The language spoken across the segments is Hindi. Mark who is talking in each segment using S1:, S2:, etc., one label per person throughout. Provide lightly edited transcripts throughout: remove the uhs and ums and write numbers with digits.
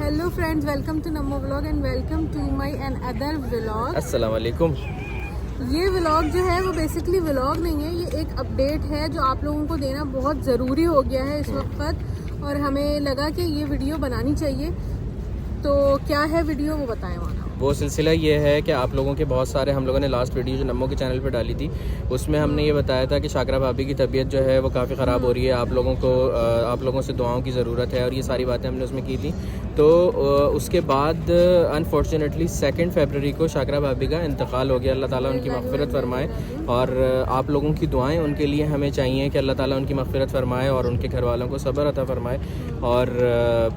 S1: Hello friends, welcome to Namo vlog and welcome to my another vlog.
S2: अस्सलाम वालेकुम।
S1: ये व्लॉग जो है वो बेसिकली व्लॉग नहीं है, ये एक अपडेट है जो आप लोगों को देना बहुत ज़रूरी हो गया है इस वक्त, और हमें लगा कि ये वीडियो बनानी चाहिए। तो क्या है वीडियो वो बताएं माना।
S2: वो सिलसिला ये है कि आप लोगों के बहुत सारे, हम लोगों ने लास्ट वीडियो जो नमो के चैनल पे डाली थी उसमें हमने ये बताया था कि शाकरा भाभी की तबीयत जो है वो काफ़ी ख़राब हो रही है, आप लोगों से दुआओं की ज़रूरत है, और ये सारी बातें हमने उसमें की थी। तो उसके बाद अनफॉर्चुनेटली 2 फरवरी को शाकरा भाभी का इंतकाल हो गया। अल्लाह ताला उनकी मग़फ़िरत फरमाए, और आप लोगों की दुआएं उनके लिए हमें चाहिए कि अल्लाह ताला उनकी मग़फ़िरत फरमाए और उनके घर वालों को सब्र अता फरमाए। और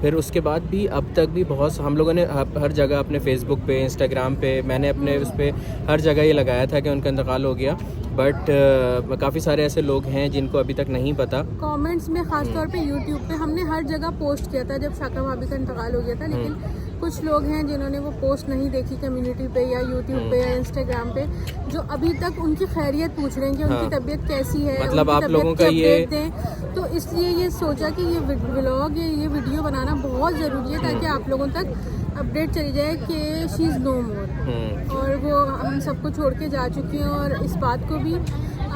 S2: फिर उसके बाद भी अब तक भी बहुत हम लोगों ने हर जगह अपने फ़ेसबुक पे, इंस्टाग्राम पे, मैंने अपने उस पर हर जगह ये लगाया था कि उनका इंतकाल हो गया। बट काफ़ी सारे ऐसे लोग हैं जिनको अभी तक नहीं पता।
S1: कमेंट्स में ख़ास तौर पे यूट्यूब पे हमने हर जगह पोस्ट किया था जब शाकरा भाभी का इंतकाल हो गया था, लेकिन कुछ लोग हैं जिन्होंने वो पोस्ट नहीं देखी कम्युनिटी पे या यूट्यूब पे या इंस्टाग्राम पे, जो अभी तक उनकी खैरियत पूछ रहे हैं कि उनकी तबीयत कैसी है,
S2: मतलब आप लोगों का ये
S1: दें। तो इसलिए ये सोचा कि ये व्लॉग ये वीडियो बनाना बहुत ज़रूरी है ताकि आप लोगों तक अपडेट चली जाए कि शी इज़ नो मोर, और वो हम सबको छोड़ के जा चुकी हैं। और इस बात को भी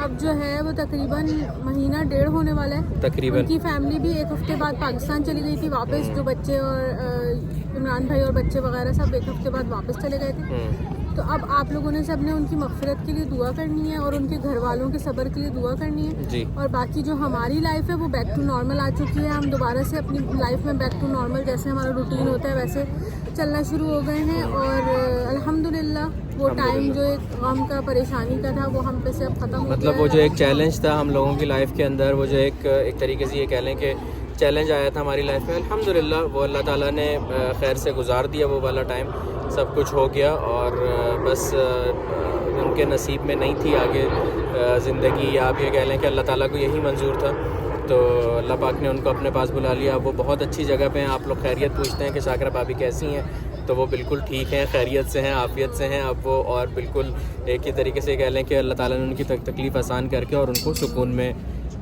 S1: अब जो है वो तकरीबन महीना डेढ़ होने वाला है तकरीबन। उनकी फैमिली भी 1 हफ्ते बाद पाकिस्तान चली गई थी वापस, जो बच्चे और इमरान भाई और बच्चे वगैरह सब 1 हफ्ते बाद वापस चले गए थे। तो अब आप लोगों ने सबने उनकी मग़फ़िरत के लिए दुआ करनी है और उनके घर वालों के सब्र के लिए दुआ करनी है
S2: जी। और
S1: बाकी जो हमारी लाइफ है वो बैक टू नॉर्मल आ चुकी है। हम दोबारा से अपनी लाइफ में बैक टू नॉर्मल जैसे हमारा रूटीन होता है वैसे चलना शुरू हो गए हैं। और अल्हम्दुलिल्लाह वो टाइम जो एक गम का, परेशानी का था, वो हम पे से अब ख़त्म हो गया।
S2: मतलब वो जो एक चैलेंज था हम लोगों की लाइफ के अंदर, वो जो एक तरीके से ये कह लें कि चैलेंज आया था हमारी लाइफ में, अल्हम्दुलिल्लाह वो अल्लाह ताला ने खैर से गुजार दिया वो वाला टाइम, सब कुछ हो गया। और बस उनके नसीब में नहीं थी आगे ज़िंदगी, या आप ये कह लें कि अल्लाह ताला को यही मंजूर था, तो अल्लाह पाक ने उनको अपने पास बुला लिया। वो बहुत अच्छी जगह पे हैं। आप लोग खैरियत पूछते हैं कि शाकरा भाभी कैसी हैं, तो वो बिल्कुल ठीक हैं, खैरियत से हैं, आफ़ियत से हैं अब वो, और बिल्कुल एक ही तरीके से कह लें कि अल्लाह ताला ने उनकी तकलीफ़ आसान करके और उनको सुकून में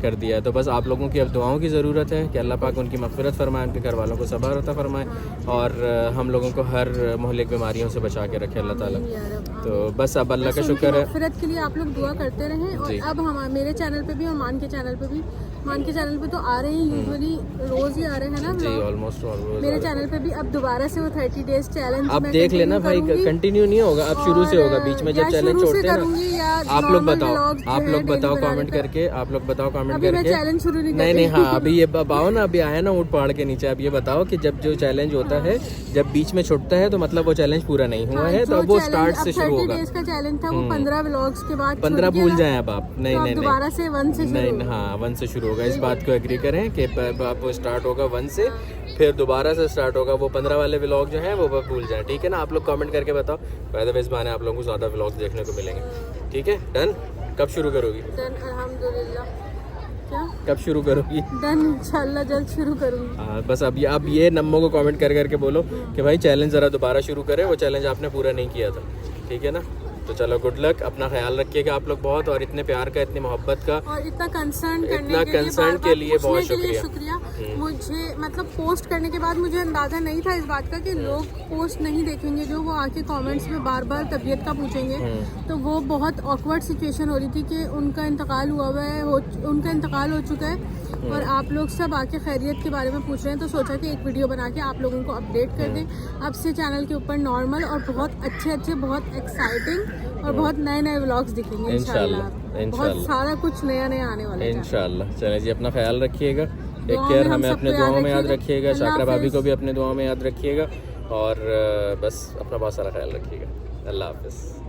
S2: कर दिया है। तो बस आप लोगों की अब दुआओं की ज़रूरत है कि अल्लाह पाक उनकी मग़फ़िरत फरमाए, उनके घर वालों को सब्र अता फरमाए, और हम लोगों को हर मोहल्लिक बीमारियों से बचा के रखे अल्लाह ताला। तो बस अब अल्लाह का शुक्र है,
S1: मग़फ़िरत के लिए आप लोग दुआ करते रहें। और अब हम मेरे चैनल पे भी और मान के चैनल पे भी, मान के चैनल पे तो आ रहे हैं यूजुअली रोज़ ही आ रहे हैं ना जी,
S2: ऑलमोस्ट
S1: मेरे चैनल पे भी अब दोबारा से वो 30 डेज चैलेंज
S2: आप देख लेना भाई, कंटिन्यू नहीं होगा, अब शुरू से होगा, बीच में जब चैलेंज छोड़ते हैं ना। आप लोग बताओ कमेंट करके, आप लोग बताओ कमेंट करके।
S1: चैलेंज शुरू
S2: नहीं हाँ, अभी ये बताओ ना, अभी आया ना ऊँट पहाड़ के नीचे, अब ये बताओ कि जब जो चैलेंज होता है जब बीच में छूटता है तो मतलब वो चैलेंज पूरा नहीं हुआ है, तो अब वो स्टार्ट से शुरू होगा।
S1: 30 डेज का चैलेंज था वो 15 व्लॉग्स के बाद
S2: 15 भूल जाएं अब आप, नहीं
S1: दोबारा से 1 से
S2: नहीं, हाँ 1 से शुरू होगा। इस बात को एग्री करें कि आप वो स्टार्ट होगा 1 से, फिर दोबारा से स्टार्ट होगा। वो 15 वाले व्लॉग जो हैं वो भूल जाएं, ठीक है ना। आप लोग कमेंट करके बताओ, वैसे इस बहाने आप लोगों को ज़्यादा व्लॉग्स देखने को मिलेंगे, ठीक है। डन। कब शुरू करोगी?
S1: डन, अल्हम्दुलिल्लाह। क्या
S2: कब शुरू करोगी?
S1: डन, इंशाल्लाह जल्द शुरू करूँगी।
S2: हाँ बस अब ये नम्मो को कमेंट करके बोलो कि भाई चैलेंज ज़रा दोबारा शुरू करें, वो चैलेंज आपने पूरा नहीं किया था, ठीक है ना। तो चलो गुड लक, अपना ख्याल रखिएगा आप लोग बहुत, और इतने प्यार का, इतनी मोहब्बत का
S1: और इतना कंसर्न
S2: के लिए बहुत
S1: शुक्रिया। मुझे मतलब पोस्ट करने के बाद मुझे अंदाज़ा नहीं था इस बात का कि लोग पोस्ट नहीं देखेंगे, जो वो आके कमेंट्स में बार बार तबीयत का पूछेंगे। तो वो बहुत ऑकवर्ड सिचुएशन हो रही थी कि उनका इंतकाल हुआ है, उनका इंतकाल हो चुका है, और आप लोग सब आके खैरियत के बारे में पूछ रहे हैं। तो सोचा कि एक वीडियो बना के आप लोगों को अपडेट कर दें। अब से चैनल के ऊपर नॉर्मल और बहुत अच्छे, बहुत एक्साइटिंग और बहुत नए व्लॉग्स दिखेंगे इंशाल्लाह। बहुत सारा कुछ नया आने वाला है
S2: इंशाल्लाह। चलिए जी, अपना ख्याल रखिएगा, टेक केयर, हमें अपने दुआओं में याद रखिएगा, शाकरा भाभी को भी अपने दुआओं में याद रखिएगा, और बस अपना बहुत सारा ख्याल रखिएगा। अल्लाह हाफ़िज़।